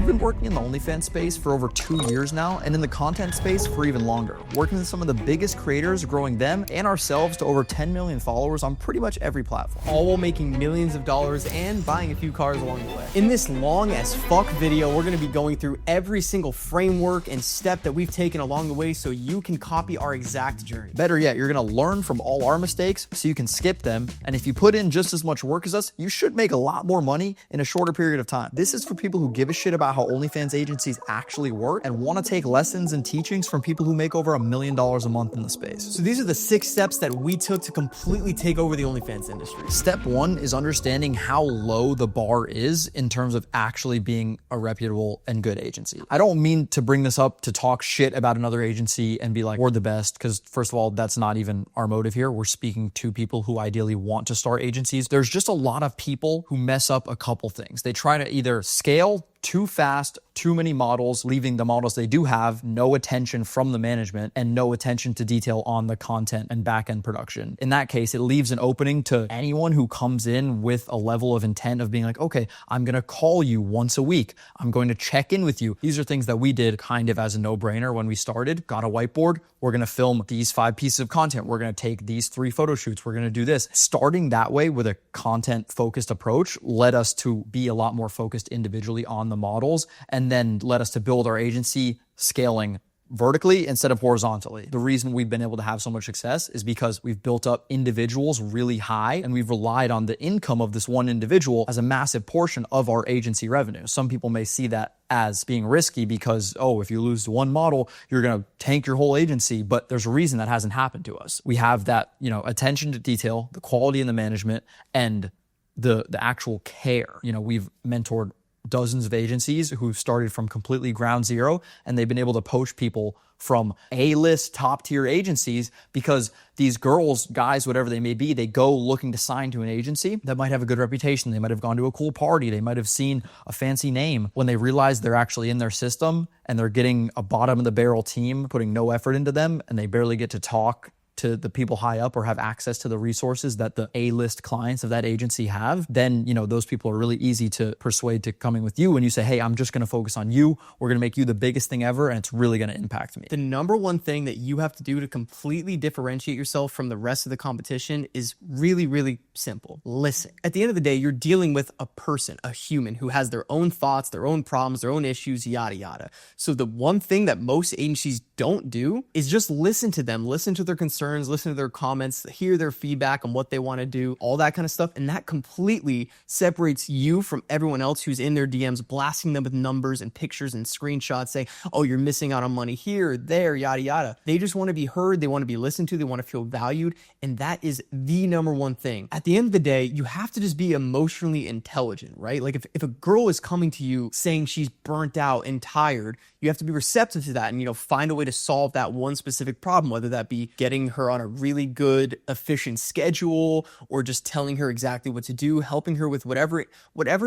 We've been working in the OnlyFans space for over 2 years now, and in the content space for even longer, working with some of the biggest creators, growing them and ourselves to over 10 million followers on pretty much every platform. All while making millions of dollars and buying a few cars along the way. In this long as fuck video, we're gonna be going through every single framework and step that we've taken along the way so you can copy our exact journey. Better yet, you're gonna learn from all our mistakes so you can skip them, and if you put in just as much work as us, you should make a lot more money in a shorter period of time. This is for people who give a shit about how OnlyFans agencies actually work and want to take lessons and teachings from people who make over $1 million a month in the space. So these are the 6 steps that we took to completely take over the OnlyFans industry. Step 1 is understanding how low the bar is in terms of actually being a reputable and good agency. I don't mean to bring this up to talk shit about another agency and be like, we're the best, because first of all, that's not even our motive here. We're speaking to people who ideally want to start agencies. There's just a lot of people who mess up a couple things. They try to either scale too fast, too many models, leaving the models they do have no attention from the management and no attention to detail on the content and back-end production. In that case, it leaves an opening to anyone who comes in with a level of intent of being like, okay, I'm gonna call you once a week. I'm going to check in with you. These are things that we did kind of as a no-brainer when we started. Got a whiteboard. We're gonna film these 5 pieces of content. We're gonna take these 3 photo shoots. We're gonna do this. Starting that way with a content-focused approach led us to be a lot more focused individually on the models, and then led us to build our agency scaling vertically instead of horizontally. The reason we've been able to have so much success is because we've built up individuals really high, and we've relied on the income of this one individual as a massive portion of our agency revenue. Some people may see that as being risky because, oh, if you lose one model, you're going to tank your whole agency. But there's a reason that hasn't happened to us. We have that, attention to detail, the quality in the management, and the actual care. We've mentored dozens of agencies who started from completely ground zero, and they've been able to poach people from A-list top tier agencies because these girls, guys, whatever they may be, they go looking to sign to an agency that might have a good reputation. They might have gone to a cool party. They might have seen a fancy name. When they realize they're actually in their system and they're getting a bottom of the barrel team, putting no effort into them, and they barely get to talk to the people high up or have access to the resources that the A-list clients of that agency have, then, those people are really easy to persuade to coming with you when you say, hey, I'm just going to focus on you. We're going to make you the biggest thing ever, and it's really going to impact me. The number one thing that you have to do to completely differentiate yourself from the rest of the competition is really, really simple. Listen. At the end of the day, you're dealing with a person, a human who has their own thoughts, their own problems, their own issues, yada, yada. So the one thing that most agencies don't do is just listen to them, listen to their concerns, listen to their comments, hear their feedback on what they want to do, all that kind of stuff. And that completely separates you from everyone else who's in their DMs, blasting them with numbers and pictures and screenshots saying, oh, you're missing out on money here, there, yada, yada. They just want to be heard. They want to be listened to. They want to feel valued. And that is the number one thing. At the end of the day, you have to just be emotionally intelligent, right? Like if a girl is coming to you saying she's burnt out and tired, you have to be receptive to that and, find a way to solve that one specific problem, whether that be getting her on a really good, efficient schedule or just telling her exactly what to do, helping her with whatever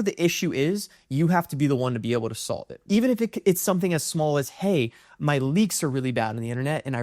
the issue is. You have to be the one to be able to solve it. Even if it's something as small as, hey, my leaks are really bad on the internet and I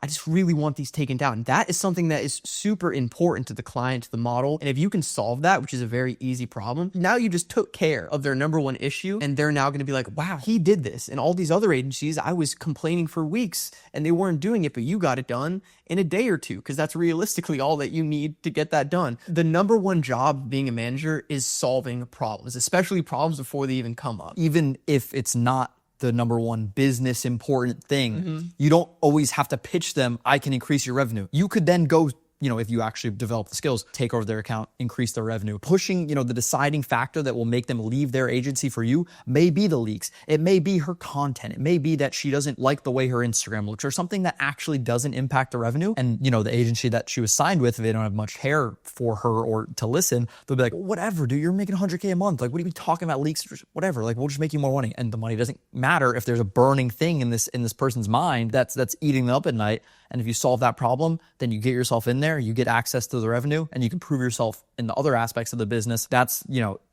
just really want these taken down. That is something that is super important to the client, to the model. And if you can solve that, which is a very easy problem, now you just took care of their number one issue, and they're now going to be like, wow, he did this. And all these other agencies, I was complaining for weeks and they weren't doing it, but you got it done in a day or two, because that's realistically all that you need to get that done. The number one job being a manager is solving problems, especially problems before they even come up. Even if it's not the number one business important thing, you don't always have to pitch them, I can increase your revenue. You could then go, if you actually develop the skills, take over their account, increase their revenue. Pushing, the deciding factor that will make them leave their agency for you may be the leaks. It may be her content. It may be that she doesn't like the way her Instagram looks or something that actually doesn't impact the revenue. And, the agency that she was signed with, if they don't have much hair for her or to listen, they'll be like, whatever, dude, you're making $100K a month. Like, what are you talking about leaks? Whatever. Like, we'll just make you more money. And the money doesn't matter if there's a burning thing in this person's mind that's eating them up at night. And if you solve that problem, then you get yourself in there, you get access to the revenue, and you can prove yourself in the other aspects of the business. That's,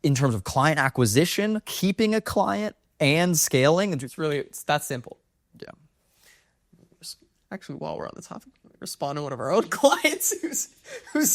in terms of client acquisition, keeping a client and scaling. It's that simple. Yeah. Actually, while we're on the topic, respond to one of our own clients who's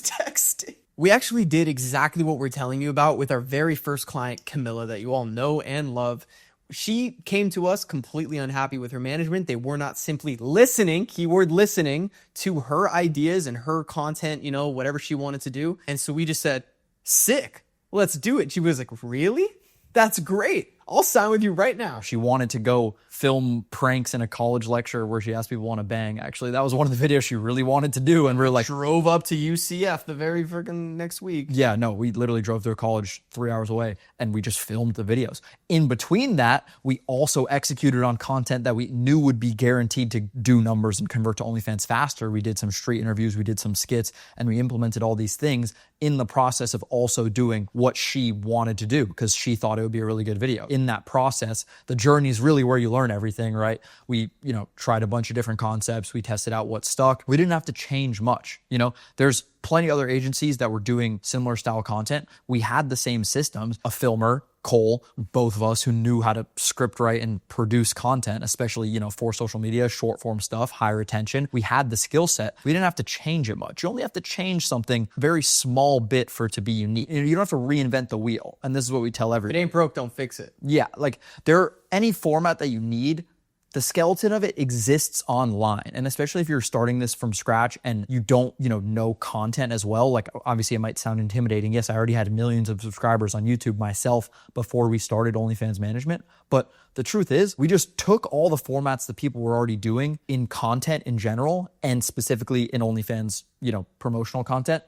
texting. We actually did exactly what we're telling you about with our very first client, Camilla, that you all know and love. She came to us completely unhappy with her management. They were not simply listening, keyword listening, to her ideas and her content, you know, whatever she wanted to do. And so we just said, sick, let's do it. She was like, really? That's great. I'll sign with you right now. She wanted to go film pranks in a college lecture where she asked people want to bang. Actually, that was one of the videos she really wanted to do. And we are like, drove up to UCF the very freaking next week. Yeah, no, we literally drove to a college 3 hours away and we just filmed the videos. In between that, we also executed on content that we knew would be guaranteed to do numbers and convert to OnlyFans faster. We did some street interviews, we did some skits, and we implemented all these things in the process of also doing what she wanted to do because she thought it would be a really good video. In that process, the journey is really where you learn everything, right? We, tried a bunch of different concepts. We tested out what stuck. We didn't have to change much. There's plenty of other agencies that were doing similar style content. We had the same systems, a filmer, Cole, both of us who knew how to script write and produce content, especially, for social media, short form stuff, high retention. We had the skill set. We didn't have to change it much. You only have to change something very small bit for it to be unique. You don't have to reinvent the wheel. And this is what we tell everyone. If it ain't broke, don't fix it. Yeah, any format that you need, the skeleton of it exists online. And especially if you're starting this from scratch and you don't, know content as well, like obviously it might sound intimidating. Yes, I already had millions of subscribers on YouTube myself before we started OnlyFans management. But the truth is we just took all the formats that people were already doing in content in general and specifically in OnlyFans, promotional content.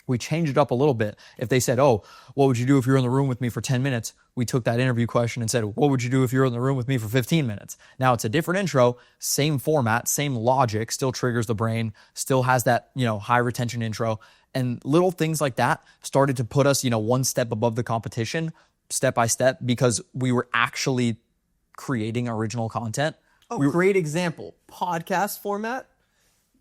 We changed it up a little bit. If they said, oh, what would you do if you were in the room with me for 10 minutes? We took that interview question and said, what would you do if you were in the room with me for 15 minutes? Now it's a different intro, same format, same logic, still triggers the brain, still has that, high retention intro. And little things like that started to put us, one step above the competition, step by step, because we were actually creating original content. Great example. Podcast format,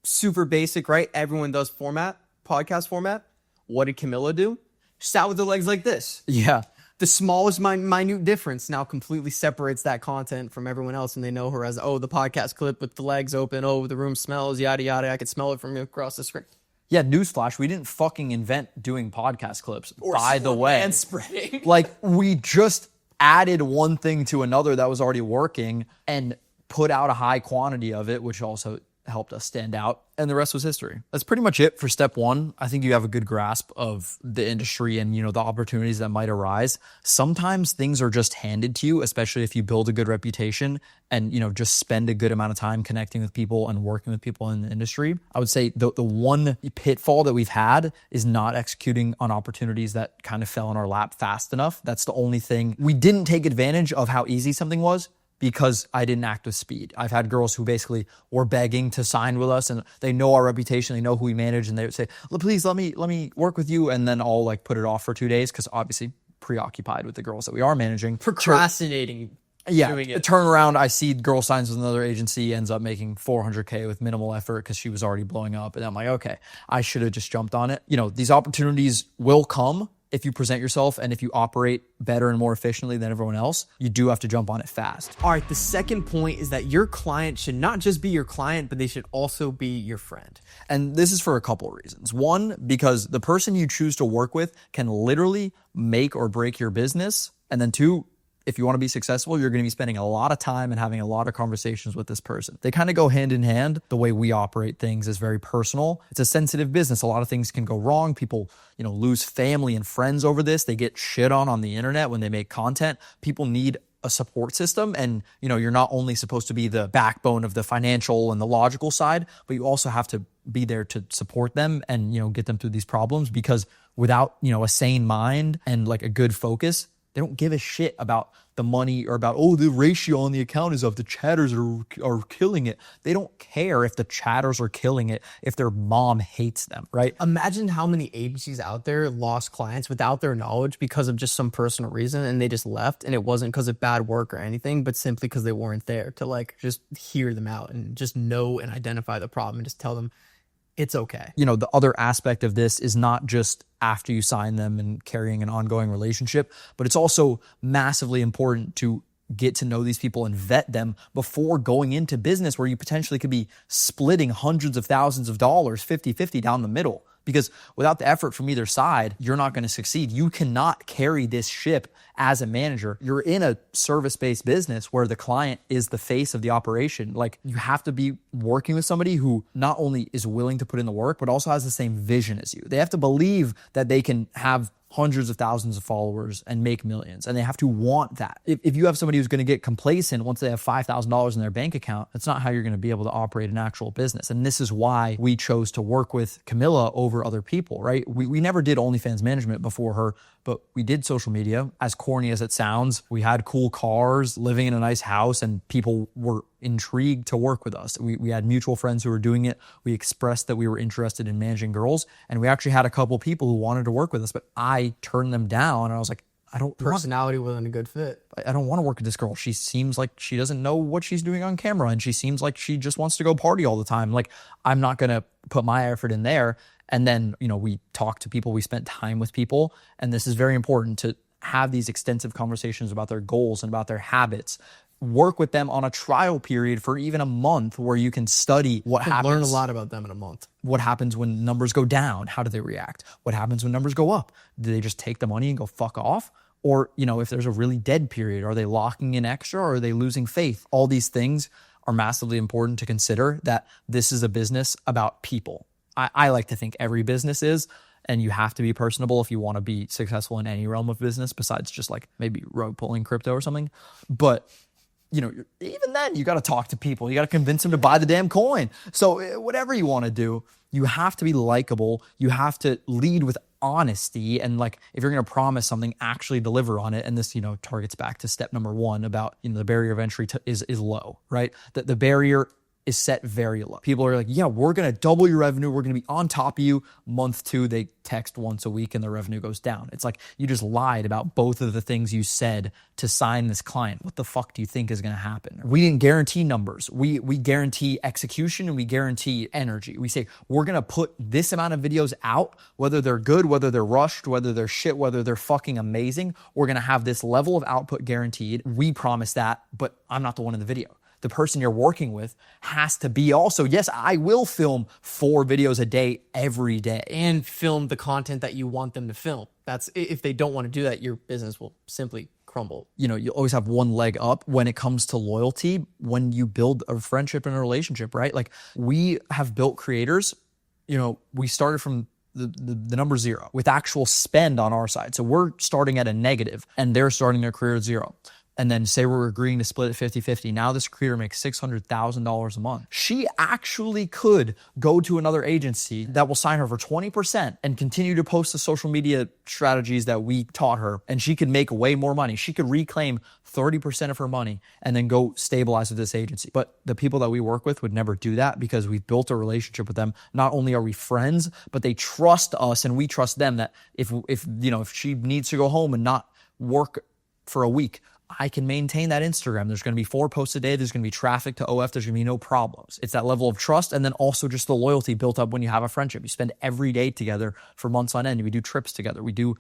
super basic, right? Everyone does podcast format. What did Camilla do? She sat with her legs like this. Yeah. The smallest minute difference now completely separates that content from everyone else, and they know her as, the podcast clip with the legs open, the room smells, yada, yada. I could smell it from across the screen. Yeah, newsflash, we didn't fucking invent doing podcast clips, by the way. And spreading. We just added one thing to another that was already working and put out a high quantity of it, which also helped us stand out, and the rest was history. That's pretty much it for step one. I think you have a good grasp of the industry and, the opportunities that might arise. Sometimes things are just handed to you, especially if you build a good reputation and, just spend a good amount of time connecting with people and working with people in the industry. I would say the one pitfall that we've had is not executing on opportunities that kind of fell in our lap fast enough. That's the only thing. We didn't take advantage of how easy something was because I didn't act with speed. I've had girls who basically were begging to sign with us and they know our reputation, they know who we manage, and they would say, please let me work with you. And then I'll put it off for 2 days because obviously preoccupied with the girls that we are managing. Procrastinating. Yeah, turn around, I see girl signs with another agency, ends up making $400K with minimal effort because she was already blowing up. And I'm like, okay, I should have just jumped on it. These opportunities will come if you present yourself and if you operate better and more efficiently than everyone else. You do have to jump on it fast. All right, the second point is that your client should not just be your client, but they should also be your friend. And this is for a couple of reasons. One, because the person you choose to work with can literally make or break your business. And then two, if you want to be successful, you're going to be spending a lot of time and having a lot of conversations with this person. They kind of go hand in hand. The way we operate things is very personal. It's a sensitive business. A lot of things can go wrong. People, lose family and friends over this. They get shit on the internet when they make content. People need a support system. And, you're not only supposed to be the backbone of the financial and the logical side, but you also have to be there to support them and, get them through these problems, because without, a sane mind and a good focus, they don't give a shit about the money or about, the ratio on the account is up. The chatters are killing it. They don't care if the chatters are killing it, if their mom hates them, right? Imagine how many agencies out there lost clients without their knowledge because of just some personal reason, and they just left, and it wasn't because of bad work or anything, but simply because they weren't there to just hear them out and just know and identify the problem and just tell them it's okay. The other aspect of this is not just after you sign them and carrying an ongoing relationship, but it's also massively important to get to know these people and vet them before going into business where you potentially could be splitting hundreds of thousands of dollars, 50-50 down the middle. because without the effort from either side, you're not going to succeed. You cannot carry this ship as a manager. You're in a service-based business where the client is the face of the operation. Like, you have to be working with somebody who not only is willing to put in the work, but also has the same vision as you. They have to believe that they can have hundreds of thousands of followers and make millions. And they have to want that. If you have somebody who's going to get complacent once they have $5,000 in their bank account, that's not how you're going to be able to operate an actual business. And this is why we chose to work with Camilla over other people, right? We never did OnlyFans management before her, but we did social media. As corny as it sounds, we had cool cars, living in a nice house, and people were intrigued to work with us. We had mutual friends who were doing it. We expressed that we were interested in managing girls, and we actually had a couple people who wanted to work with us, but I turned them down, and I was like, personality wasn't a good fit. I don't want to work with this girl. She seems like she doesn't know what she's doing on camera, and she seems like she just wants to go party all the time. Like, I'm not going to put my effort in there. And then, we talked to people, we spent time with people, and this is very important to have these extensive conversations about their goals and about their habits. Work with them on a trial period for even a month where you can study what happens. Learn a lot about them in a month. What happens when numbers go down? How do they react? What happens when numbers go up? Do they just take the money and go fuck off? Or, if there's a really dead period, are they locking in extra or are they losing faith? All these things are massively important to consider, that this is a business about people. I like to think every business is, and you have to be personable if you want to be successful in any realm of business besides just like maybe rug pulling crypto or something. But even then, you got to talk to people. You got to convince them to buy the damn coin. So whatever you want to do, you have to be likable. You have to lead with honesty. And like, if you're going to promise something, actually deliver on it. And this, targets back to step number 1 about, the barrier of entry is low, right? That the barrier is set very low. People are like, yeah, we're going to double your revenue. We're going to be on top of you. Month 2, they text once a week and the revenue goes down. It's like, you just lied about both of the things you said to sign this client. What the fuck do you think is going to happen? We didn't guarantee numbers. We guarantee execution, and we guarantee energy. We say, we're going to put this amount of videos out, whether they're good, whether they're rushed, whether they're shit, whether they're fucking amazing. We're going to have this level of output guaranteed. We promise that, but I'm not the one in the video. The person you're working with has to be also, yes, I will film 4 videos a day every day. And film the content that you want them to film. That's, if they don't want to do that, your business will simply crumble. You always have one leg up when it comes to loyalty, when you build a friendship and a relationship, right? Like, we have built creators, we started from the number 0 with actual spend on our side. So we're starting at a negative and they're starting their career at 0. And then say we're agreeing to split it 50-50. Now this creator makes $600,000 a month. She actually could go to another agency that will sign her for 20% and continue to post the social media strategies that we taught her. And she could make way more money. She could reclaim 30% of her money and then go stabilize with this agency. But the people that we work with would never do that because we've built a relationship with them. Not only are we friends, but they trust us and we trust them, that if she needs to go home and not work for a week, I can maintain that Instagram. There's going to be 4 posts a day. There's going to be traffic to OF. There's going to be no problems. It's that level of trust. And then also just the loyalty built up when you have a friendship. You spend every day together for months on end. We do trips together. We do,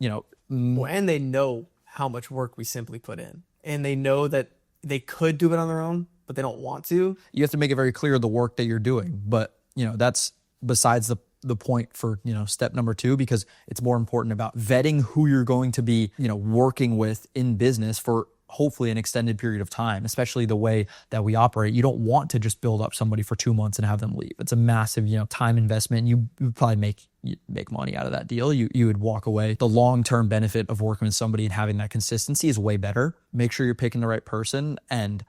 And they know how much work we simply put in. And they know that they could do it on their own, but they don't want to. You have to make it very clear the work that you're doing. But, that's besides the point for, step number 2, because it's more important about vetting who you're going to be, working with in business for hopefully an extended period of time, especially the way that we operate. You don't want to just build up somebody for 2 months and have them leave. It's a massive, time investment. You would probably make money out of that deal. You would walk away. The long-term benefit of working with somebody and having that consistency is way better. Make sure you're picking the right person and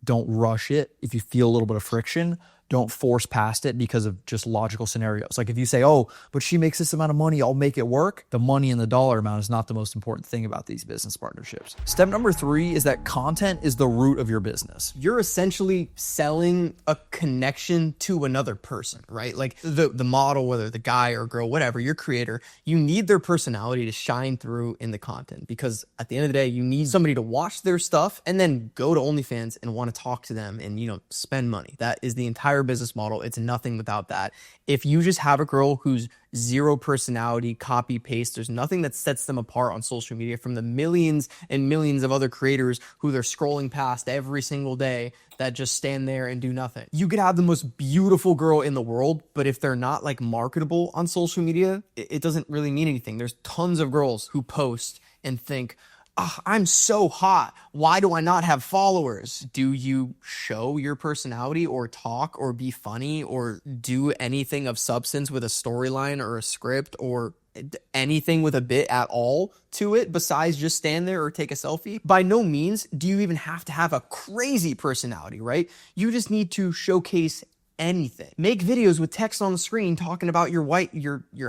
don't rush it. If you feel a little bit of friction, don't force past it because of just logical scenarios. Like if you say, oh, but she makes this amount of money, I'll make it work. The money and the dollar amount is not the most important thing about these business partnerships. Step number 3 is that content is the root of your business. You're essentially selling a connection to another person, right? Like the model, whether the guy or girl, whatever, your creator, you need their personality to shine through in the content, because at the end of the day, you need somebody to watch their stuff and then go to OnlyFans and want to talk to them and, spend money. That is the entire entire business model. It's nothing without that. If you just have a girl who's zero personality, copy paste, there's nothing that sets them apart on social media from the millions and millions of other creators who they're scrolling past every single day that just stand there and do nothing. You could have the most beautiful girl in the world, but if they're not like marketable on social media, it doesn't really mean anything. There's tons of girls who post and think, oh, I'm so hot. Why do I not have followers? Do you show your personality or talk or be funny or do anything of substance with a storyline or a script or anything with a bit at all to it besides just stand there or take a selfie? By no means do you even have to have a crazy personality, right? You just need to showcase anything. Make videos with text on the screen talking about your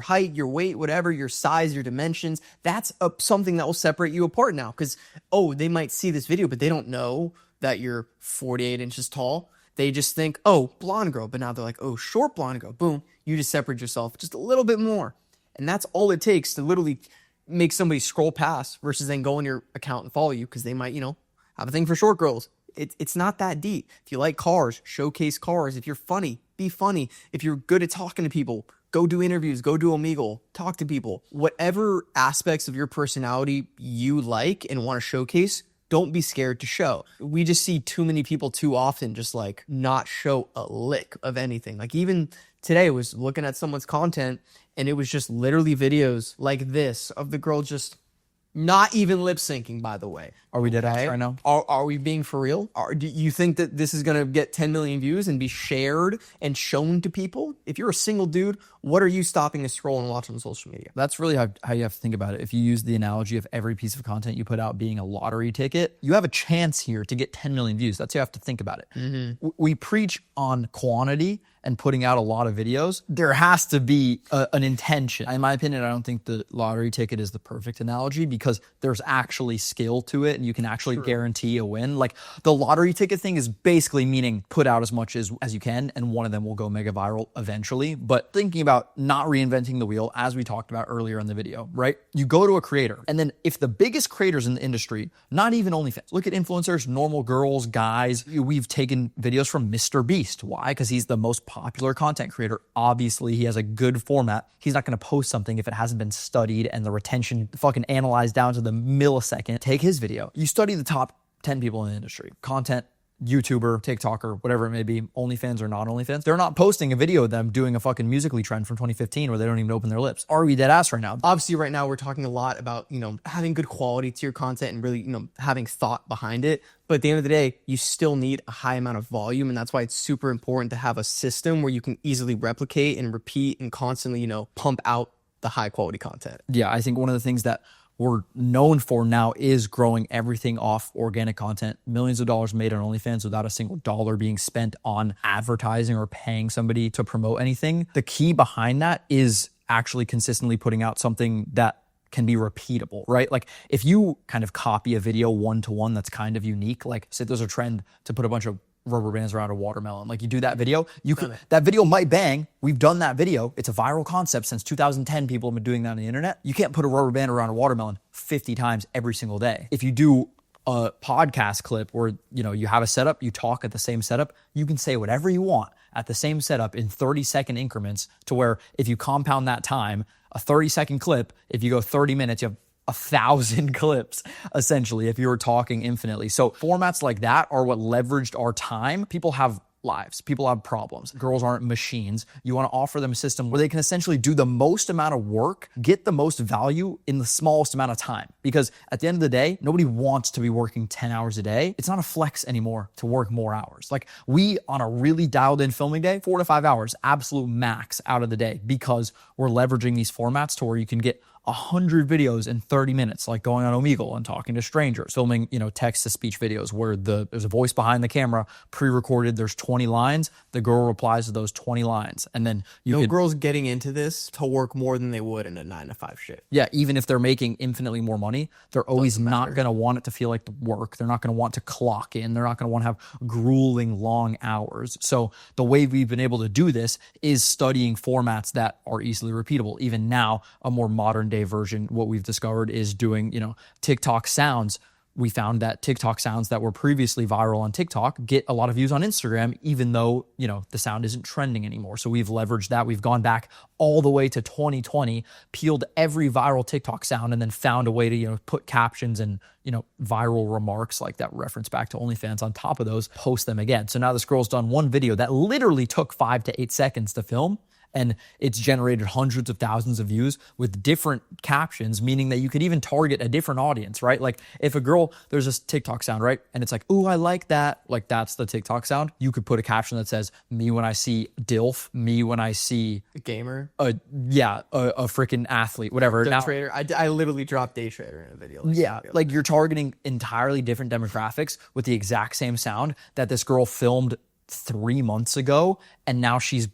height, your weight, whatever, your size, your dimensions. That's something that will separate you apart now because, oh, they might see this video, but they don't know that you're 48 inches tall. They just think, oh, blonde girl. But now they're like, oh, short blonde girl. Boom. You just separate yourself just a little bit more. And that's all it takes to literally make somebody scroll past versus then go on your account and follow you because they might, have a thing for short girls. It's not that deep. If you like cars, showcase cars. If you're funny, be funny. If you're good at talking to people, go do interviews, go do Omegle, talk to people. Whatever aspects of your personality you like and want to showcase, don't be scared to show. We just see too many people too often just like not show a lick of anything. Like even today I was looking at someone's content and it was just literally videos like this of the girl just not even lip syncing, by the way. Are we dead ass right now? Are we being for real? Do you think that this is going to get 10 million views and be shared and shown to people? If you're a single dude, what are you stopping to scroll and watch on social media? That's really how you have to think about it. If you use the analogy of every piece of content you put out being a lottery ticket, you have a chance here to get 10 million views. That's how you have to think about it. Mm-hmm. We preach on quantity and putting out a lot of videos. There has to be an intention. In my opinion, I don't think the lottery ticket is the perfect analogy because there's actually skill to it and you can actually guarantee a win. Like the lottery ticket thing is basically meaning put out as much as you can and one of them will go mega viral eventually. But thinking about not reinventing the wheel, as we talked about earlier in the video, right? You go to a creator and then if the biggest creators in the industry, not even OnlyFans, look at influencers, normal girls, guys. We've taken videos from Mr. Beast. Why? Because he's the most popular content creator. Obviously, he has a good format. He's not going to post something if it hasn't been studied and the retention fucking analyzed down to the millisecond. Take his video. You study the top 10 people in the industry. Content, YouTuber, TikToker, whatever it may be, OnlyFans or not OnlyFans. They're not posting a video of them doing a fucking Musical.ly trend from 2015 where they don't even open their lips. Are we dead ass right now? Obviously, right now we're talking a lot about, having good quality to your content and really, having thought behind it. But at the end of the day, you still need a high amount of volume. And that's why it's super important to have a system where you can easily replicate and repeat and constantly, pump out the high quality content. Yeah, I think one of the things that we're known for now is growing everything off organic content. Millions of dollars made on OnlyFans without a single dollar being spent on advertising or paying somebody to promote anything. The key behind that is actually consistently putting out something that can be repeatable, right? Like if you kind of copy a video one-to-one that's kind of unique, like say there's a trend to put a bunch of rubber bands around a watermelon. Like you do that video, that video might bang. We've done that video. It's a viral concept since 2010. People have been doing that on the internet. You can't put a rubber band around a watermelon 50 times every single day. If you do a podcast clip where, you have a setup, you talk at the same setup, you can say whatever you want at the same setup in 30-second increments to where if you compound that time, a 30-second clip, if you go 30 minutes, you have 1,000 clips, essentially, if you were talking infinitely. So formats like that are what leveraged our time. People have lives. People have problems. Girls aren't machines. You want to offer them a system where they can essentially do the most amount of work, get the most value in the smallest amount of time. Because at the end of the day, nobody wants to be working 10 hours a day. It's not a flex anymore to work more hours. Like we, on a really dialed in filming day, 4 to 5 hours, absolute max out of the day because we're leveraging these formats to where you can get 100 videos in 30 minutes, like going on Omegle and talking to strangers, filming, text-to-speech videos where there's a voice behind the camera, pre-recorded, there's 20 lines, the girl replies to those 20 lines. And then girls getting into this to work more than they would in a 9-to-5 shift. Yeah, even if they're making infinitely more money, they're always not going to want it to feel like the work. They're not going to want to clock in. They're not going to want to have grueling long hours. So the way we've been able to do this is studying formats that are easily repeatable. Even now, a more modern day version, what we've discovered is doing, TikTok sounds we found that TikTok sounds that were previously viral on TikTok get a lot of views on Instagram, even though, the sound isn't trending anymore. So we've leveraged that. We've gone back all the way to 2020, peeled every viral TikTok sound, and then found a way to, put captions and, viral remarks like that reference back to OnlyFans on top of those, post them again. So now this girl's done one video that literally took 5 to 8 seconds to film, and it's generated hundreds of thousands of views with different captions, meaning that you could even target a different audience, right? Like if a girl, there's this TikTok sound, right? And it's like, ooh, I like that. Like that's the TikTok sound. You could put a caption that says, me when I see DILF, me when I see A gamer. a freaking athlete, whatever. Day Now, trader. I literally dropped day trader in a video. like you're targeting entirely different demographics with the exact same sound that this girl filmed 3 months ago, and now she's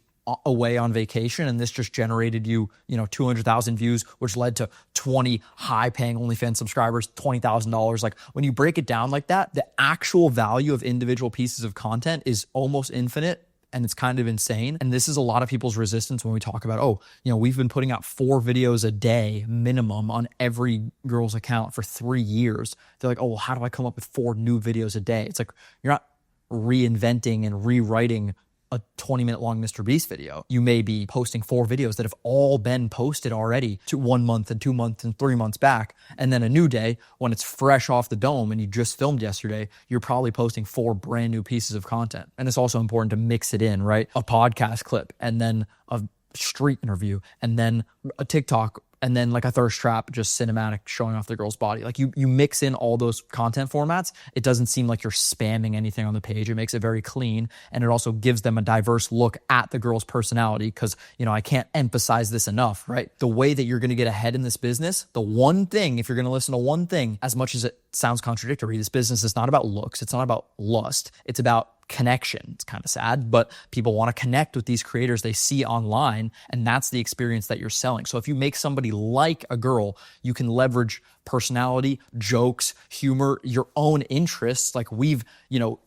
away on vacation, and this just generated you 200,000 views, which led to 20 high-paying OnlyFans subscribers, $20,000. Like when you break it down like that, the actual value of individual pieces of content is almost infinite. And it's kind of insane. And this is a lot of people's resistance when we talk about, we've been putting out 4 videos a day minimum on every girl's account for 3 years. They're like, oh, well, how do I come up with 4 new videos a day? It's like, you're not reinventing and rewriting a 20-minute long Mr. Beast video. You may be posting 4 videos that have all been posted already to 1 month and 2 months and 3 months back. And then a new day when it's fresh off the dome and you just filmed yesterday, you're probably posting 4 brand new pieces of content. And it's also important to mix it in, right? A podcast clip and then a street interview and then a TikTok and then like a thirst trap, just cinematic showing off the girl's body. Like you mix in all those content formats. It doesn't seem like you're spamming anything on the page. It makes it very clean. And it also gives them a diverse look at the girl's personality. Cause I can't emphasize this enough, right? The way that you're going to get ahead in this business, the one thing, if you're going to listen to one thing, as much as it sounds contradictory, this business is not about looks. It's not about lust. It's about connection. It's kind of sad, but people want to connect with these creators they see online, and that's the experience that you're selling. So if you make somebody like a girl, you can leverage personality, jokes, humor, your own interests. Like we've,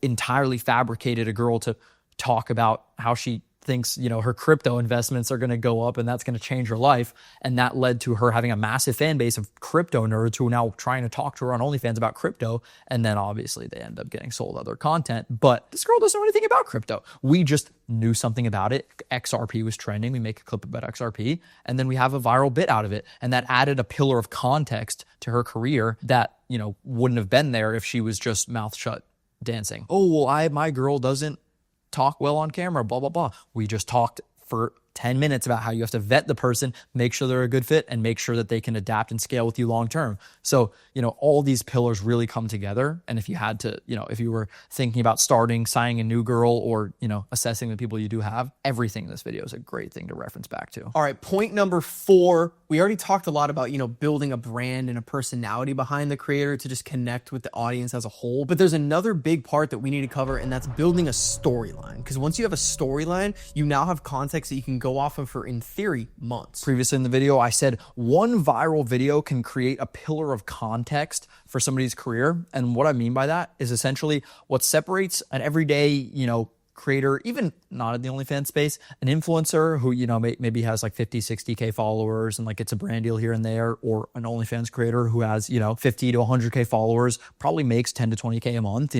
entirely fabricated a girl to talk about how she thinks, her crypto investments are going to go up and that's going to change her life. And that led to her having a massive fan base of crypto nerds who are now trying to talk to her on OnlyFans about crypto. And then obviously they end up getting sold other content. But this girl doesn't know anything about crypto. We just knew something about it. XRP was trending. We make a clip about XRP and then we have a viral bit out of it. And that added a pillar of context to her career that, wouldn't have been there if she was just mouth shut dancing. Oh, well, my girl doesn't talk well on camera, blah, blah, blah. We just talked for 10 minutes about how you have to vet the person, make sure they're a good fit, and make sure that they can adapt and scale with you long term. So, all these pillars really come together. And if you had to, if you were thinking about signing a new girl or, assessing the people you do have, everything in this video is a great thing to reference back to. All right, point number 4. We already talked a lot about, building a brand and a personality behind the creator to just connect with the audience as a whole. But there's another big part that we need to cover, and that's building a storyline. Because once you have a storyline, you now have context that you can go off of for, in theory, months. Previously in the video, I said one viral video can create a pillar of context for somebody's career. And what I mean by that is essentially what separates an everyday, creator, even not in the OnlyFans space, an influencer who, maybe has like 50, 60K followers and like it's a brand deal here and there, or an OnlyFans creator who has, 50 to 100K followers, probably makes 10 to 20K a month,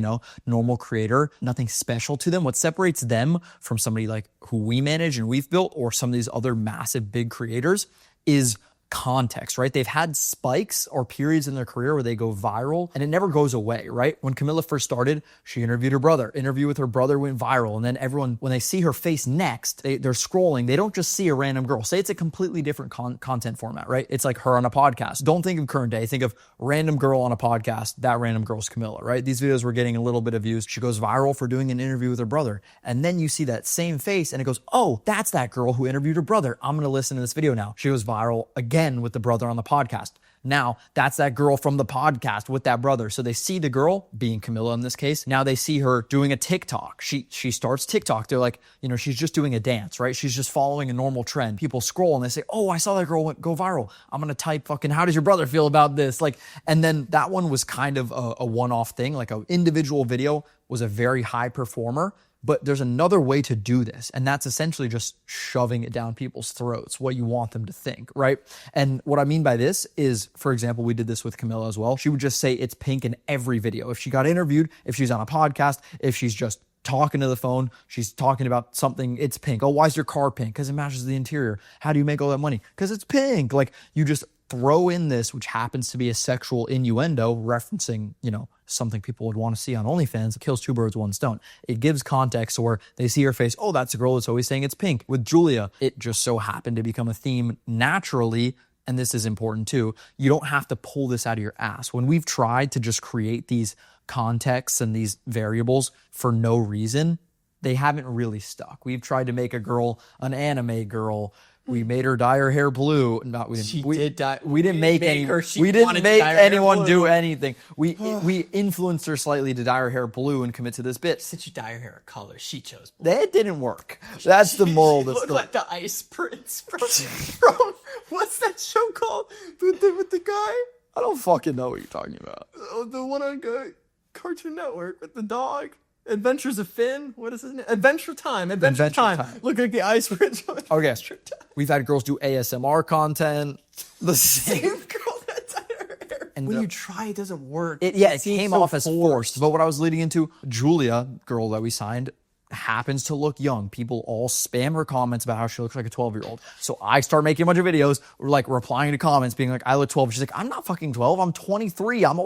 normal creator, nothing special to them. What separates them from somebody like who we manage and we've built, or some of these other massive big creators, is context, right? They've had spikes or periods in their career where they go viral and it never goes away, right? When Camilla first started, she interviewed her brother. Interview with her brother went viral. And then everyone, when they see her face next, they're scrolling. They don't just see a random girl. Say it's a completely different content format, right? It's like her on a podcast. Don't think of current day. Think of random girl on a podcast. That random girl's Camilla, right? These videos were getting a little bit of views. She goes viral for doing an interview with her brother. And then you see that same face and it goes, oh, that's that girl who interviewed her brother. I'm going to listen to this video now. She goes viral again with the brother on the podcast. Now that's that girl from the podcast with that brother. So they see the girl, being Camilla in this case. Now they see her doing a TikTok. She starts TikTok. They're like, she's just doing a dance, right? She's just following a normal trend. People scroll and they say, oh, I saw that girl go viral. I'm going to type fucking, how does your brother feel about this? And then that one was kind of a one-off thing. Like an individual video was a very high performer. But there's another way to do this, and that's essentially just shoving it down people's throats, what you want them to think, right? And what I mean by this is, for example, we did this with Camilla as well. She would just say it's pink in every video. If she got interviewed, if she's on a podcast, if she's just talking to the phone, she's talking about something, it's pink. Oh, why is your car pink? Because it matches the interior. How do you make all that money? Because it's pink. Like, you just throw in this, which happens to be a sexual innuendo referencing, something people would want to see on OnlyFans. It kills two birds, one stone. It gives context where they see her face. Oh, that's a girl that's always saying it's pink. With Julia, it just so happened to become a theme naturally. And this is important too. You don't have to pull this out of your ass. When we've tried to just create these contexts and these variables for no reason, they haven't really stuck. We've tried to make a girl an anime girl. We made her dye her hair blue. No, we didn't. We didn't make anyone do anything. We influenced her slightly to dye her hair blue and commit to this bit. Since you dye her hair a color, she chose blue. That didn't work. That's the moral of the story. Look like the Ice Prince from what's that show called with the guy? I don't fucking know what you're talking about. The one on Cartoon Network with the dog. Adventures of Finn. What is his name? Adventure Time. Adventure Time. Look like the Ice Prince. Okay. We've had girls do ASMR content. The same girl that dyed her hair. And when you try, it doesn't work. It came off as forced. But what I was leading into, Julia, girl that we signed, happens to look young. People all spam her comments about how she looks like a 12-year-old. So I start making a bunch of videos, like replying to comments, being like, I look 12. She's like, I'm not fucking 12. I'm 23. I'm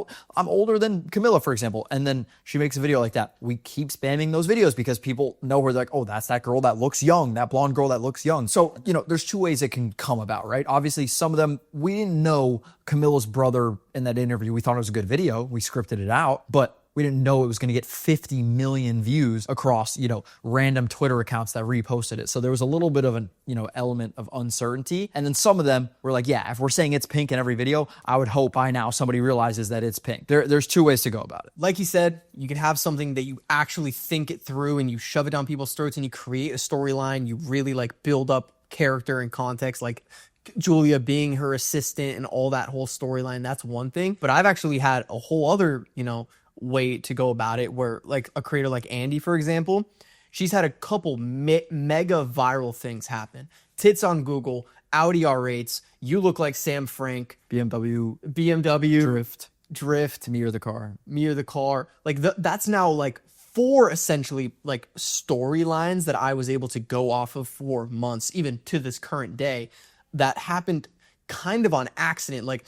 older than Camilla, for example. And then she makes a video like that. We keep spamming those videos because people know her. They're like, oh, that's that girl that looks young, that blonde girl that looks young. So, there's two ways it can come about, right? Obviously, some of them, we didn't know Camilla's brother in that interview. We thought it was a good video. We scripted it out, but we didn't know it was going to get 50 million views across, random Twitter accounts that reposted it. So there was a little bit of an, element of uncertainty. And then some of them were like, yeah, if we're saying it's pink in every video, I would hope by now somebody realizes that it's pink. There's two ways to go about it. Like you said, you can have something that you actually think it through and you shove it down people's throats and you create a storyline. You really build up character and context, like Julia being her assistant and all that whole storyline. That's one thing. But I've actually had a whole other, way to go about it where like a creator like Andy, for example, she's had a couple mega viral things happen. Tits on Google, Audi R8s, you look like Sam Frank, BMW, Drift, Me or the Car. Like that's now like 4 essentially like storylines that I was able to go off of for months, even to this current day, that happened kind of on accident. Like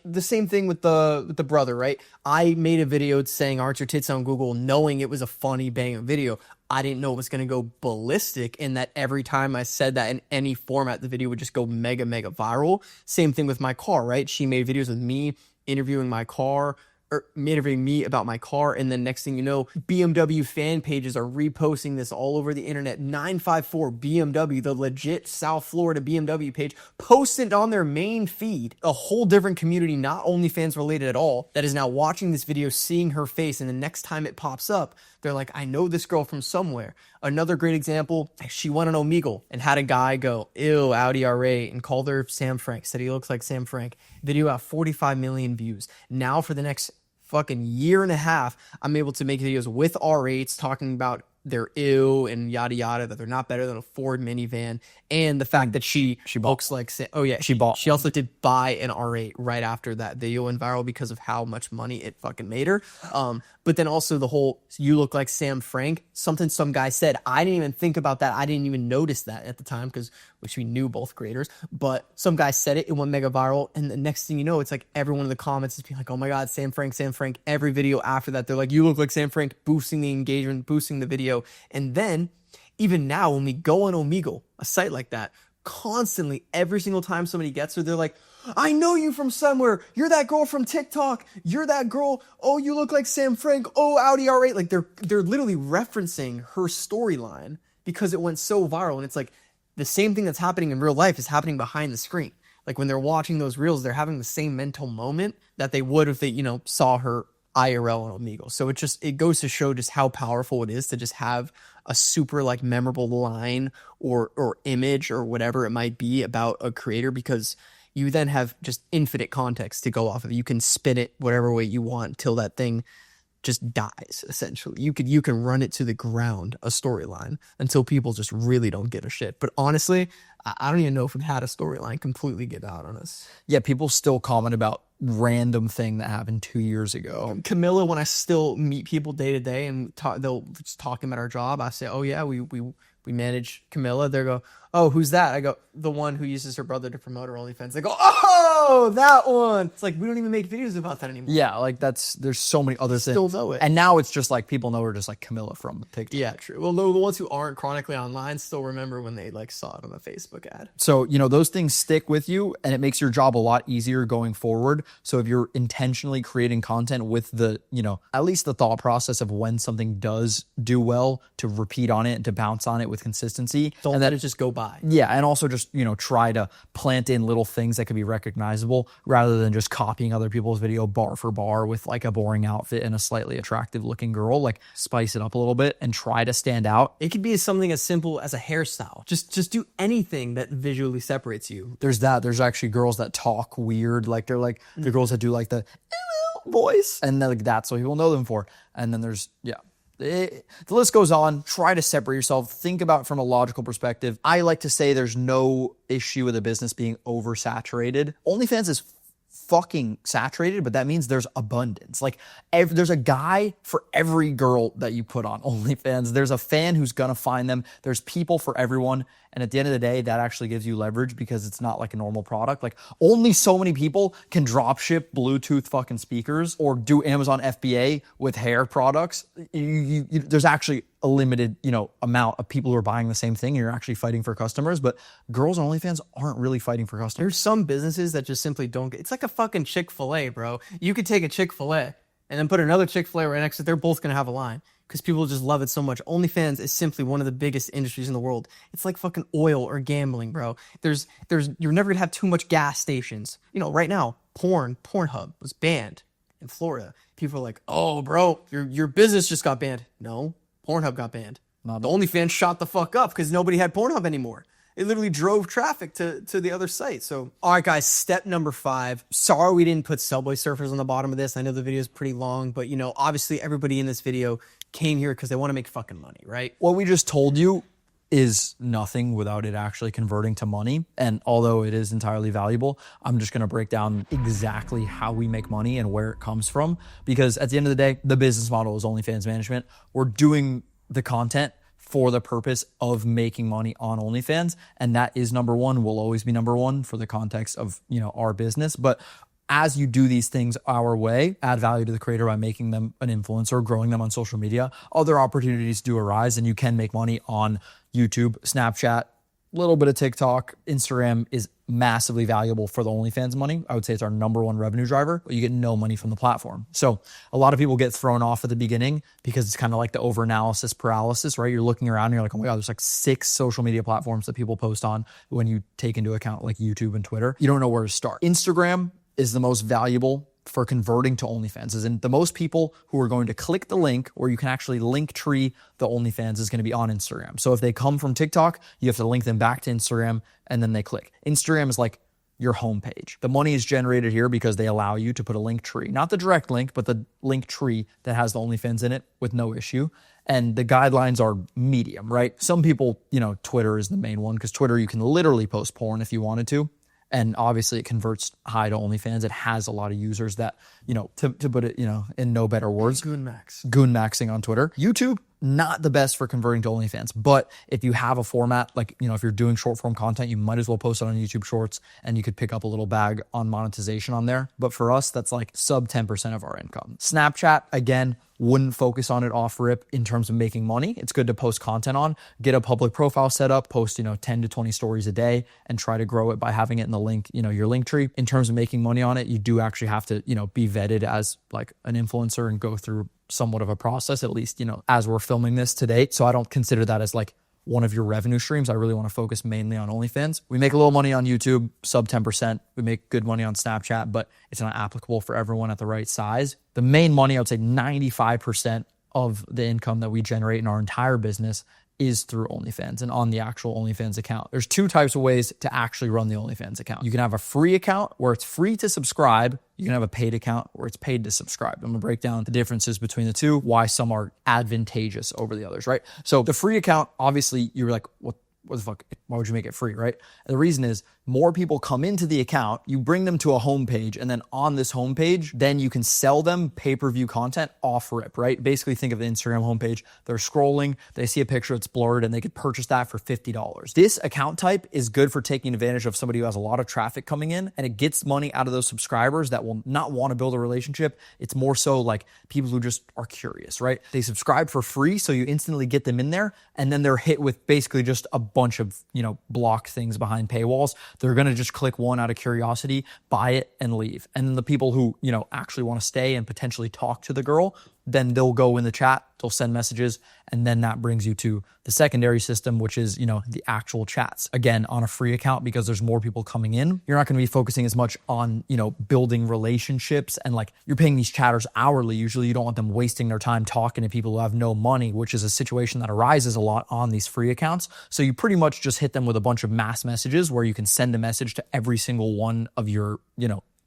the same thing with the brother, right? I made a video saying aren't your tits on Google, knowing it was a funny banging video. I didn't know it was going to go ballistic, in that every time I said that in any format, the video would just go mega viral. Same thing with my car, right? She made videos with me interviewing my car, or interviewing me about my car, and then next thing you know, BMW fan pages are reposting this all over the internet. 954 BMW, the legit South Florida BMW page, posted on their main feed. A whole different community, not OnlyFans related at all, that is now watching this video, seeing her face, and the next time it pops up, they're like, I know this girl from somewhere. Another great example, she went on Omegle and had a guy go, ew, Audi R8, and called her Sam Frank, said he looks like Sam Frank. Video got 45 million views. Now for the next fucking year and a half, I'm able to make videos with R8s talking about their ew and yada yada, that they're not better than a Ford minivan, and the fact that she looks like, she also did buy an R8 right after that video went viral because of how much money it fucking made her. But then also the whole you look like Sam Frank, something some guy said, I didn't even think about that, I didn't even notice that at the time, because which we knew, both creators, but some guy said it went mega viral, and the next thing you know, it's like everyone in the comments is being like, oh my god, Sam Frank. Every video after that, they're like, you look like Sam Frank, boosting the engagement, boosting the video. And then even now, when we go on Omegle, a site like that, constantly, every single time somebody gets her, they're like, I know you from somewhere. You're that girl from TikTok. You're that girl. Oh, you look like Sam Frank. Oh, Audi R8. Like they're literally referencing her storyline because it went so viral. And it's like the same thing that's happening in real life is happening behind the screen. Like when they're watching those reels, they're having the same mental moment that they would if they, saw her IRL on Omegle. So it goes to show just how powerful it is to just have a super like memorable line or image or whatever it might be about a creator, because you then have just infinite context to go off of. You can spin it whatever way you want till that thing just dies essentially. You can run it to the ground, a storyline, until people just really don't give a shit. But honestly, I don't even know if we've had a storyline completely get out on us. Yeah, people still comment about random thing that happened 2 years ago. Camilla, when I still meet people day to day and they'll just talking about our job, I say, oh yeah, we manage Camilla. They go, oh, who's that? I go, the one who uses her brother to promote her OnlyFans. They go, oh, that one. It's like, we don't even make videos about that anymore. Yeah, like there's so many other things. Still know it. And now it's just like people know her just like Camilla from TikTok. Yeah, true. Well, no, the ones who aren't chronically online still remember when they like saw it on a Facebook ad. So, those things stick with you and it makes your job a lot easier going forward. So if you're intentionally creating content with the, at least the thought process of when something does do well, to repeat on it and to bounce on it with consistency. Don't and let it just go by. Yeah, and also just, try to plant in little things that could be recognizable rather than just copying other people's video bar for bar with like a boring outfit and a slightly attractive looking girl. Like spice it up a little bit and try to stand out. It could be something as simple as a hairstyle. Just do anything that visually separates you. There's that. There's actually girls that talk weird. Like they're like the girls that do like the voice. And then, like, that's what people know them for. And then there's, the list goes on. Try to separate yourself. Think about it from a logical perspective. I like to say there's no issue with a business being oversaturated. OnlyFans is fucking saturated, but that means there's abundance. Like there's a guy for every girl that you put on OnlyFans. There's a fan who's gonna find them. There's people for everyone. And at the end of the day, that actually gives you leverage because it's not like a normal product. Like only so many people can drop ship Bluetooth fucking speakers or do Amazon FBA with hair products. There's actually a limited, amount of people who are buying the same thing. And you're actually fighting for customers, but girls on OnlyFans aren't really fighting for customers. There's some businesses that just simply don't get, it's like a fucking Chick-fil-A, bro. You could take a Chick-fil-A and then put another Chick-fil-A right next to it. They're both going to have a line because people just love it so much. OnlyFans is simply one of the biggest industries in the world. It's like fucking oil or gambling, bro. You're never going to have too much gas stations. Right now, Pornhub was banned in Florida. People are like, oh, bro, your business just got banned. No, Pornhub got banned. The OnlyFans shot the fuck up because nobody had Pornhub anymore. It literally drove traffic to the other site. So, all right, guys, step number 5. Sorry we didn't put Subway Surfers on the bottom of this. I know the video is pretty long, but, obviously everybody in this video came here because they want to make fucking money, right? What we just told you is nothing without it actually converting to money. And although it is entirely valuable, I'm just going to break down exactly how we make money and where it comes from. Because at the end of the day, the business model is OnlyFans management. We're doing the content for the purpose of making money on OnlyFans. And that is number one, will always be number one for the context of, our business. But as you do these things our way, add value to the creator by making them an influencer, growing them on social media, other opportunities do arise and you can make money on YouTube, Snapchat, a little bit of TikTok. Instagram is massively valuable for the OnlyFans money. I would say it's our number one revenue driver, but you get no money from the platform. So a lot of people get thrown off at the beginning because it's kind of like the over-analysis paralysis, right? You're looking around and you're like, oh my God, there's like 6 social media platforms that people post on when you take into account like YouTube and Twitter. You don't know where to start. Instagram is the most valuable for converting to OnlyFans. As in the most people who are going to click the link where you can actually link tree the OnlyFans is going to be on Instagram. So if they come from TikTok, you have to link them back to Instagram and then they click. Instagram is like your homepage. The money is generated here because they allow you to put a link tree, not the direct link, but the link tree that has the OnlyFans in it with no issue. And the guidelines are medium, right? Some people, Twitter is the main one because Twitter, you can literally post porn if you wanted to. And obviously it converts high to OnlyFans. It has a lot of users that, to put it, in no better words. Goon maxing on Twitter. YouTube, not the best for converting to OnlyFans. But if you have a format, like, if you're doing short form content, you might as well post it on YouTube Shorts and you could pick up a little bag on monetization on there. But for us, that's like sub 10% of our income. Snapchat, again, wouldn't focus on it off rip in terms of making money. It's good to post content on, get a public profile set up, post, 10 to 20 stories a day and try to grow it by having it in the link, your link tree. In terms of making money on it, you do actually have to, be vetted as like an influencer and go through somewhat of a process, at least, as we're filming this today. So I don't consider that as like one of your revenue streams. I really want to focus mainly on OnlyFans. We make a little money on YouTube, sub 10%. We make good money on Snapchat, but it's not applicable for everyone at the right size. The main money, I would say 95% of the income that we generate in our entire business is through OnlyFans and on the actual OnlyFans account. There's two types of ways to actually run the OnlyFans account. You can have a free account where it's free to subscribe. You can have a paid account where it's paid to subscribe. I'm gonna break down the differences between the two, why some are advantageous over the others, right? So the free account, obviously you're like, what the fuck? Why would you make it free, right? And the reason is more people come into the account, you bring them to a homepage, and then on this homepage, then you can sell them pay-per-view content off rip, right? Basically think of the Instagram homepage. They're scrolling, they see a picture, it's blurred, and they could purchase that for $50. This account type is good for taking advantage of somebody who has a lot of traffic coming in, and it gets money out of those subscribers that will not want to build a relationship. It's more so like people who just are curious, right? They subscribe for free, so you instantly get them in there, and then they're hit with basically just a bunch of, blocked things behind paywalls. They're going to just click one out of curiosity, buy it, and leave. And then the people who, actually want to stay and potentially talk to the girl, then they'll go in the chat, they'll send messages, and then that brings you to the secondary system, which is, the actual chats. Again, on a free account, because there's more people coming in, you're not going to be focusing as much on, building relationships, and like you're paying these chatters hourly. Usually you don't want them wasting their time talking to people who have no money, which is a situation that arises a lot on these free accounts. So you pretty much just hit them with a bunch of mass messages where you can send a message to every single one of your,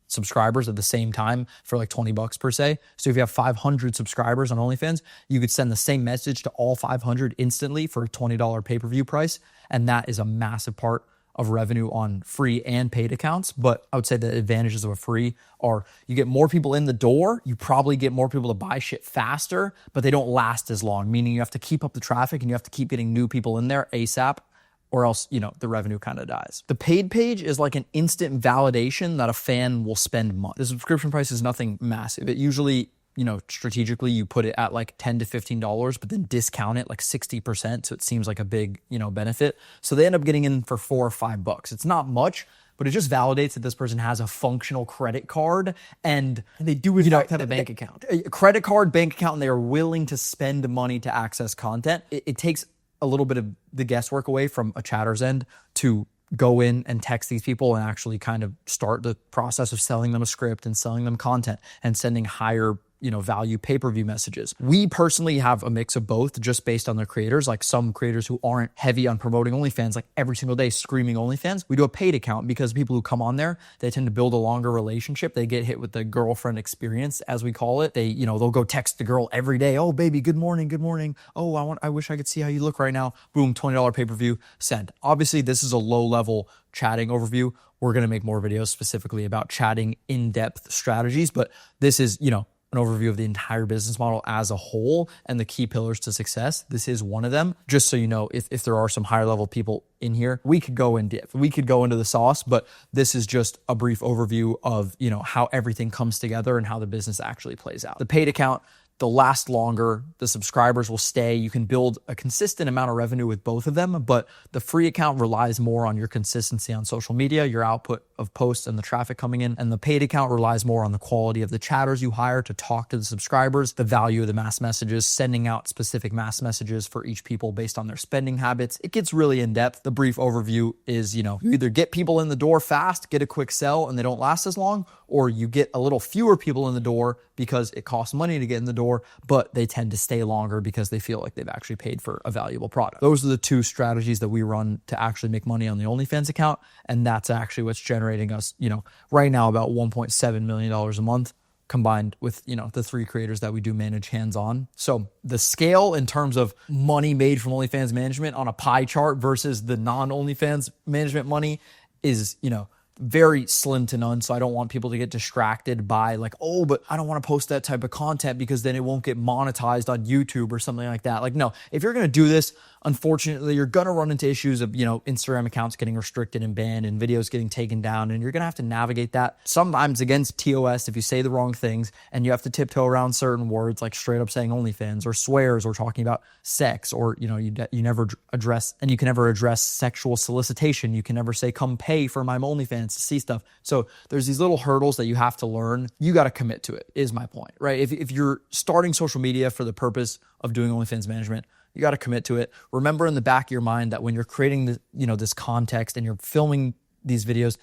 subscribers at the same time for like $20 per se. So if you have 500 subscribers on OnlyFans, you could send the same message to all 500 instantly for a $20 pay-per-view price. And that is a massive part of revenue on free and paid accounts. But I would say the advantages of a free are you get more people in the door, you probably get more people to buy shit faster, but they don't last as long, meaning you have to keep up the traffic and you have to keep getting new people in there ASAP, or else, the revenue kind of dies. The paid page is like an instant validation that a fan will spend money. The subscription price is nothing massive. It usually, strategically you put it at like $10 to $15, but then discount it like 60%. So it seems like a big, benefit. So they end up getting in for $4 or $5. It's not much, but it just validates that this person has a functional credit card and they do in fact have a bank account. A credit card, bank account, and they are willing to spend money to access content. It takes a little bit of the guesswork away from a chatter's end to go in and text these people and actually kind of start the process of selling them a script and selling them content and sending higher value pay-per-view messages. We personally have a mix of both just based on the creators. Like some creators who aren't heavy on promoting OnlyFans, like every single day screaming OnlyFans, we do a paid account because people who come on there, they tend to build a longer relationship. They get hit with the girlfriend experience, as we call it. They, they'll go text the girl every day. Oh, baby, good morning, good morning. Oh, I wish I could see how you look right now. Boom, $20 pay-per-view, send. Obviously, this is a low-level chatting overview. We're going to make more videos specifically about chatting in-depth strategies, but this is, an overview of the entire business model as a whole and the key pillars to success. This is one of them. Just so you know, if there are some higher level people in here, we could go in depth. We could go into the sauce, but this is just a brief overview of, how everything comes together and how the business actually plays out. The paid account, they'll last longer. The subscribers will stay. You can build a consistent amount of revenue with both of them, but the free account relies more on your consistency on social media, your output of posts and the traffic coming in. And the paid account relies more on the quality of the chatters you hire to talk to the subscribers, the value of the mass messages, sending out specific mass messages for each people based on their spending habits. It gets really in depth. The brief overview is, you either get people in the door fast, get a quick sell, and they don't last as long, or you get a little fewer people in the door because it costs money to get in the door, but they tend to stay longer because they feel like they've actually paid for a valuable product. Those are the two strategies that we run to actually make money on the OnlyFans account. And that's actually what's generating us, right now about $1.7 million a month combined with, the three creators that we do manage hands-on. So the scale in terms of money made from OnlyFans management on a pie chart versus the non-OnlyFans management money is, very slim to none. So I don't want people to get distracted by like, oh, but I don't want to post that type of content because then it won't get monetized on YouTube or something like that. Like, no, if you're going to do this, unfortunately, you're going to run into issues of, Instagram accounts getting restricted and banned and videos getting taken down. And you're going to have to navigate that sometimes against TOS if you say the wrong things and you have to tiptoe around certain words, like straight up saying OnlyFans or swears or talking about sex, or, you never address, and you can never address sexual solicitation. You can never say, come pay for my OnlyFans to see stuff. So there's these little hurdles that you have to learn. You got to commit to it, is my point, right? If you're starting social media for the purpose of doing OnlyFans management, you got to commit to it. Remember in the back of your mind that when you're creating this context and you're filming these videos,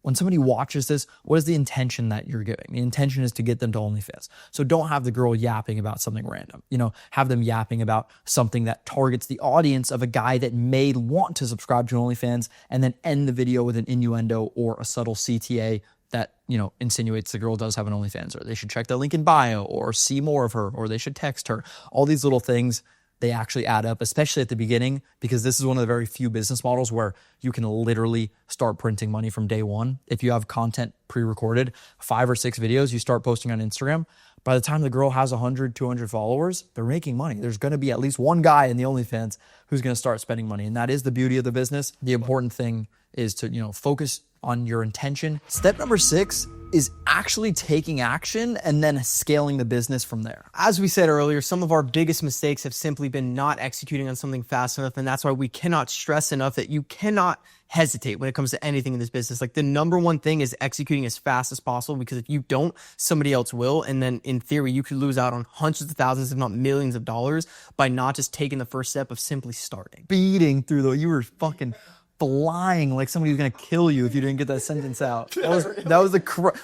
When somebody watches this, what is the intention that you're giving? The intention is to get them to OnlyFans. So don't have the girl yapping about something random. Have them yapping about something that targets the audience of a guy that may want to subscribe to OnlyFans, and then end the video with an innuendo or a subtle CTA that, insinuates the girl does have an OnlyFans, or they should check the link in bio, or see more of her, or they should text her. All these little things, they actually add up, especially at the beginning, because this is one of the very few business models where you can literally start printing money from day one. If you have content pre-recorded, 5 or 6 videos you start posting on Instagram, by the time the girl has 100, 200 followers, they're making money. There's going to be at least one guy in the OnlyFans who's going to start spending money. And that is the beauty of the business. The important thing is to, focus on your intention. Step number 6 is actually taking action and then scaling the business from there. As we said earlier, some of our biggest mistakes have simply been not executing on something fast enough. And that's why we cannot stress enough that you cannot hesitate when it comes to anything in this business. Like, the number one thing is executing as fast as possible, because if you don't, somebody else will. And then in theory, you could lose out on hundreds of thousands, if not millions of dollars, by not just taking the first step of simply starting. Speeding through you were fucking flying like somebody was gonna kill you if you didn't get that sentence out. That was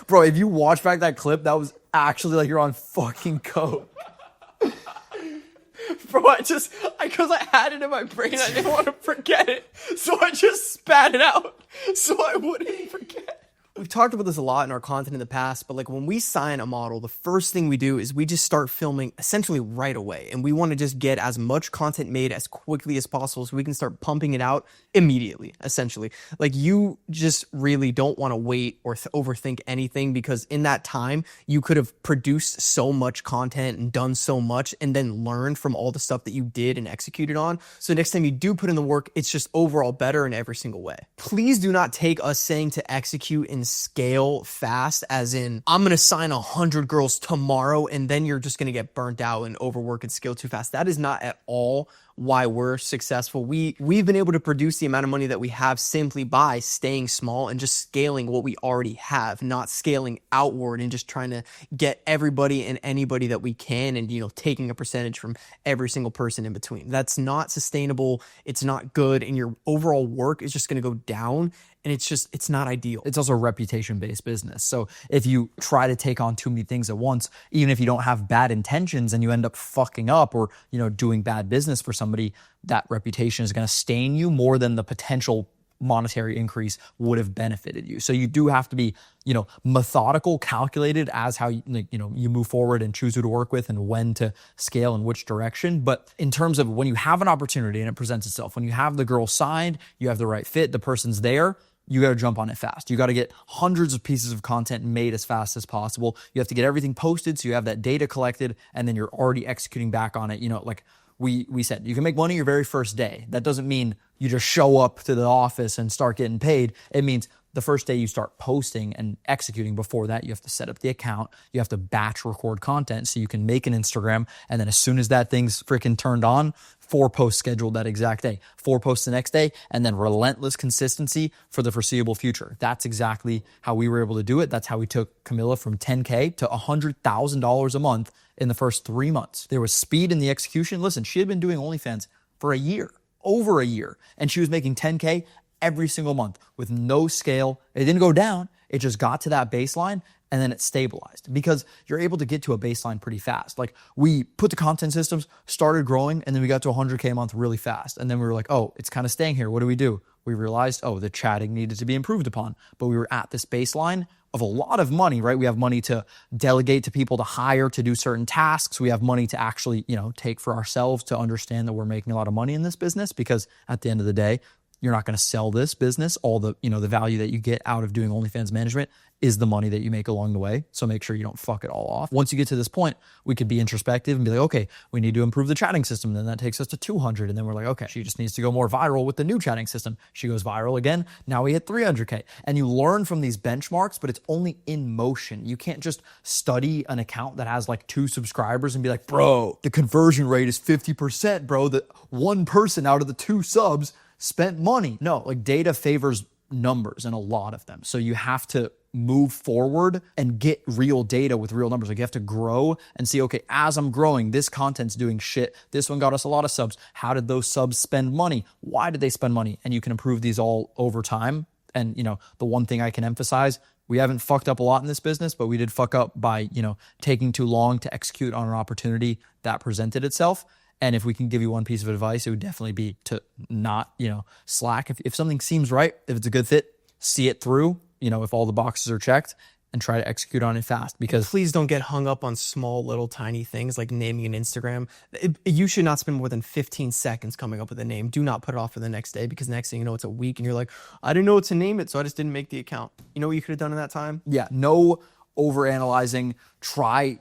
bro. If you watch back that clip, that was actually like you're on fucking coke. Bro, because I had it in my brain, I didn't want to forget it, so I just spat it out so I wouldn't forget. We've talked about this a lot in our content in the past, but like, when we sign a model, the first thing we do is we just start filming essentially right away. And we want to just get as much content made as quickly as possible so we can start pumping it out immediately, essentially. Like, you just really don't want to wait or overthink anything, because in that time, you could have produced so much content and done so much and then learned from all the stuff that you did and executed on. So next time you do put in the work, it's just overall better in every single way. Please do not take us saying to execute and scale fast as in, I'm going to sign 100 girls tomorrow and then you're just going to get burnt out and overwork and scale too fast. That is not at all why we're successful. We've been able to produce the amount of money that we have simply by staying small and just scaling what we already have, not scaling outward and just trying to get everybody and anybody that we can and, taking a percentage from every single person in between. That's not sustainable. It's not good. And your overall work is just going to go down. And it's not ideal. It's also a reputation-based business. So if you try to take on too many things at once, even if you don't have bad intentions and you end up fucking up or, doing bad business for somebody, that reputation is going to stain you more than the potential monetary increase would have benefited you. So you do have to be, methodical, calculated as how you move forward and choose who to work with and when to scale in which direction. But in terms of when you have an opportunity and it presents itself, when you have the girl signed, you have the right fit, the person's there, you got to jump on it fast. You got to get hundreds of pieces of content made as fast as possible. You have to get everything posted so you have that data collected, and then you're already executing back on it. Like we said, you can make money your very first day. That doesn't mean you just show up to the office and start getting paid. It means the first day you start posting and executing. Before that, you have to set up the account. You have to batch record content so you can make an Instagram. And then as soon as that thing's freaking turned on, 4 posts scheduled that exact day, 4 posts the next day, and then relentless consistency for the foreseeable future. That's exactly how we were able to do it. That's how we took Camilla from $10K to $100,000 a month in the first 3 months. There was speed in the execution. Listen, she had been doing OnlyFans for a year, over a year, and she was making $10K every single month with no scale. It didn't go down. It just got to that baseline and then it stabilized, because you're able to get to a baseline pretty fast. Like, we put the content systems, started growing, and then we got to 100K a month really fast. And then we were like, oh, it's kind of staying here. What do? We realized, oh, the chatting needed to be improved upon. But we were at this baseline of a lot of money, right? We have money to delegate to people to hire to do certain tasks. We have money to actually, take for ourselves to understand that we're making a lot of money in this business, because at the end of the day, you're not going to sell this business. All the, the value that you get out of doing OnlyFans management is the money that you make along the way. So make sure you don't fuck it all off. Once you get to this point, we could be introspective and be like, okay, we need to improve the chatting system. Then that takes us to 200. And then we're like, okay, she just needs to go more viral with the new chatting system. She goes viral again. Now we hit 300K. And you learn from these benchmarks, but it's only in motion. You can't just study an account that has like 2 subscribers and be like, bro, the conversion rate is 50%, bro. The 1 person out of the 2 subs spent money. No, like, data favors numbers, and a lot of them. So you have to move forward and get real data with real numbers. Like, you have to grow and see, okay, as I'm growing, this content's doing shit. This one got us a lot of subs. How did those subs spend money? Why did they spend money? And you can improve these all over time. And, the one thing I can emphasize, we haven't fucked up a lot in this business, but we did fuck up by, taking too long to execute on an opportunity that presented itself. And if we can give you one piece of advice, it would definitely be to not, slack. If something seems right, if it's a good fit, see it through, if all the boxes are checked, and try to execute on it fast. Because please don't get hung up on small little tiny things like naming an Instagram. You should not spend more than 15 seconds coming up with a name. Do not put it off for the next day, because next thing you know, it's a week and you're like, I didn't know what to name it, so I just didn't make the account. You know what you could have done in that time? Yeah, no overanalyzing.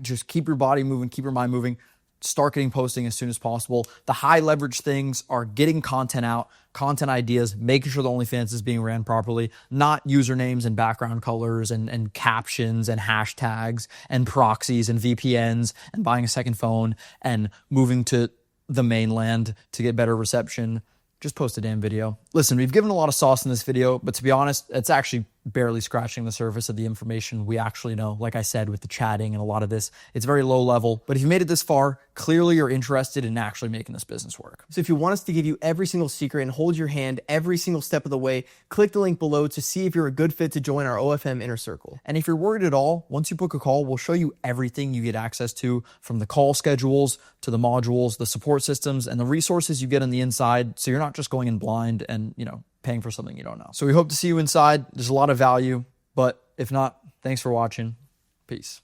Just keep your body moving, keep your mind moving. Start getting posting as soon as possible. The high leverage things are getting content out, content ideas, making sure the OnlyFans is being ran properly, not usernames and background colors and captions and hashtags and proxies and VPNs and buying a second phone and moving to the mainland to get better reception. Just post a damn video. Listen, we've given a lot of sauce in this video, but to be honest, it's actually barely scratching the surface of the information we actually know. Like I said, with the chatting and a lot of this, it's very low level. But if you made it this far, clearly you're interested in actually making this business work. So if you want us to give you every single secret and hold your hand every single step of the way, click the link below to see if you're a good fit to join our OFM inner circle. And if you're worried at all, once you book a call, we'll show you everything you get access to, from the call schedules to the modules, the support systems, and the resources you get on the inside. So you're not just going in blind and, paying for something you don't know. So we hope to see you inside. There's a lot of value, but if not, thanks for watching. Peace.